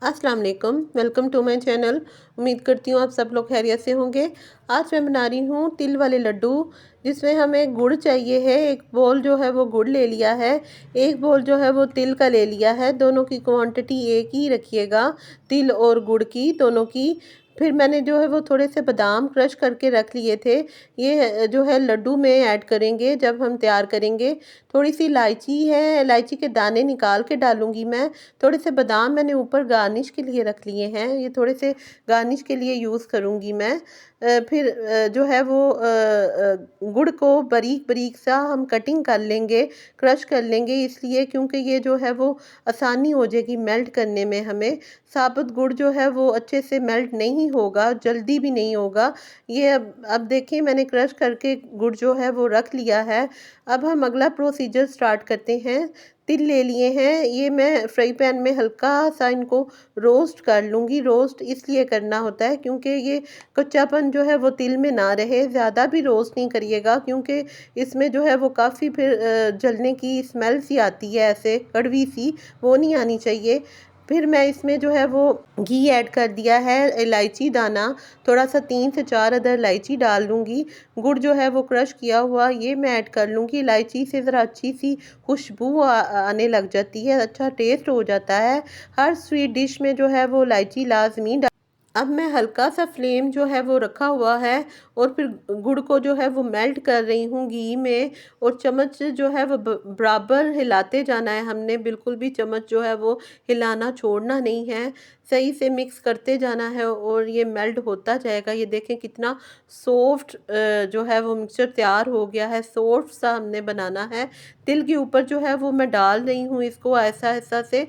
अस्सलाम वालेकुम, welcome to my channel. उम्मीद करती हूँ आप सब लोग खैरियत से होंगे। आज मैं बना रही हूँ तिल वाले लड्डू, जिसमें हमें गुड़ चाहिए है। एक बोल जो है वो गुड़ ले लिया है, एक बोल जो है वो तिल का ले लिया है। दोनों की क्वांटिटी एक ही रखिएगा, तिल और गुड़ की दोनों की। फिर मैंने जो है वो थोड़े से बादाम क्रश करके रख लिए थे, ये जो है लड्डू में ऐड करेंगे जब हम तैयार करेंगे। थोड़ी सी इलायची है, इलायची के दाने निकाल के डालूंगी मैं। थोड़े से बादाम मैंने ऊपर गार्निश के लिए रख लिए हैं, ये थोड़े से गार्निश के लिए यूज़ करूँगी मैं। फिर जो है वो गुड़ को बारीक बारीक सा हम कटिंग कर लेंगे, क्रश कर लेंगे, इसलिए क्योंकि ये जो है वो आसानी हो जाएगी मेल्ट करने में हमें। साबुत गुड़ जो है वो अच्छे से मेल्ट नहीं होगा, जल्दी भी नहीं होगा। ये अब देखिए मैंने क्रश करके गुड़ जो है वो रख लिया है। अब हम अगला प्रोसीजर स्टार्ट करते हैं। तिल ले लिए हैं, ये मैं फ्राई पैन में हल्का सा इनको रोस्ट कर लूँगी। रोस्ट इसलिए करना होता है क्योंकि ये कच्चापन जो है वो तिल में ना रहे। ज़्यादा भी रोस्ट नहीं करिएगा, क्योंकि इसमें जो है वो काफ़ी फिर जलने की स्मेल सी आती है, ऐसे कड़वी सी, वो नहीं आनी चाहिए। फिर मैं इसमें जो है वो घी ऐड कर दिया है, इलायची दाना थोड़ा सा 3 से 4 अदर इलायची डाल लूँगी। गुड़ जो है वो क्रश किया हुआ ये मैं ऐड कर लूँगी। इलायची से ज़रा अच्छी सी खुशबू आने लग जाती है, अच्छा टेस्ट हो जाता है। हर स्वीट डिश में जो है वो इलायची लाजमी। अब मैं हल्का सा फ्लेम जो है वो रखा हुआ है और फिर गुड़ को जो है वो मेल्ट कर रही हूँ घी में। और चम्मच जो है वो बराबर हिलाते जाना है हमने, बिल्कुल भी चम्मच जो है वो हिलाना छोड़ना नहीं है। सही से मिक्स करते जाना है और ये मेल्ट होता जाएगा। ये देखें कितना सॉफ्ट जो है वो मिक्सचर तैयार हो गया है, सॉफ्ट सा हमने बनाना है। तिल के ऊपर जो है वो मैं डाल रही हूँ इसको ऐसा ऐसा से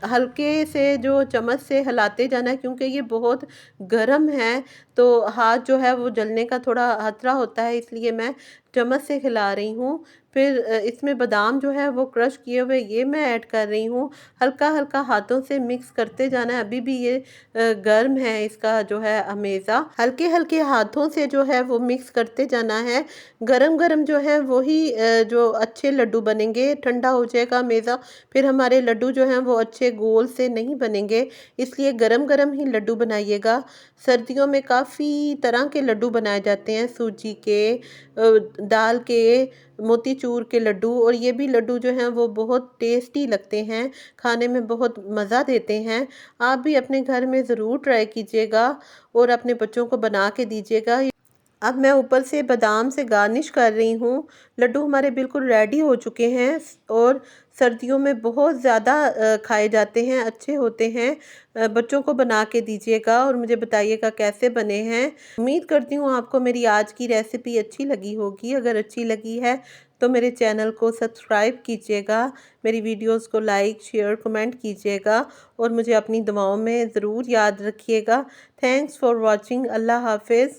हल्के से जो चम्मच से हिलाते जाना है, क्योंकि ये बहुत गर्म है तो हाथ जो है वो जलने का थोड़ा खतरा होता है, इसलिए मैं चम्मच से खिला रही हूँ। फिर इसमें बादाम जो है वो क्रश किए हुए ये मैं ऐड कर रही हूँ। हल्का हल्का हाथों से मिक्स करते जाना है, अभी भी ये गर्म है इसका जो है अमेज़ा। हल्के हल्के हाथों से जो है वो मिक्स करते जाना है। गरम गरम जो है वही जो अच्छे लड्डू बनेंगे। ठंडा हो जाएगा अमेज़ा, फिर हमारे लड्डू जो हैं वो अच्छे गोल से नहीं बनेंगे, इसलिए गरम गरम ही लड्डू बनाइएगा। सर्दियों में काफ़ी तरह के लड्डू बनाए जाते हैं, सूजी के, दाल के, मोतीचूर के लड्डू। और ये भी लड्डू जो हैं वो बहुत टेस्टी लगते हैं, खाने में बहुत मज़ा देते हैं। आप भी अपने घर में ज़रूर ट्राई कीजिएगा और अपने बच्चों को बना के दीजिएगा। अब मैं ऊपर से बादाम से गार्निश कर रही हूँ। लड्डू हमारे बिल्कुल रेडी हो चुके हैं और सर्दियों में बहुत ज़्यादा खाए जाते हैं, अच्छे होते हैं। बच्चों को बना के दीजिएगा और मुझे बताइएगा कैसे बने हैं। उम्मीद करती हूँ आपको मेरी आज की रेसिपी अच्छी लगी होगी। अगर अच्छी लगी है तो मेरे चैनल को सब्सक्राइब कीजिएगा, मेरी वीडियोस को लाइक शेयर कमेंट कीजिएगा और मुझे अपनी दुआओं में ज़रूर याद रखिएगा। Thanks for watching. अल्लाह हाफिज़।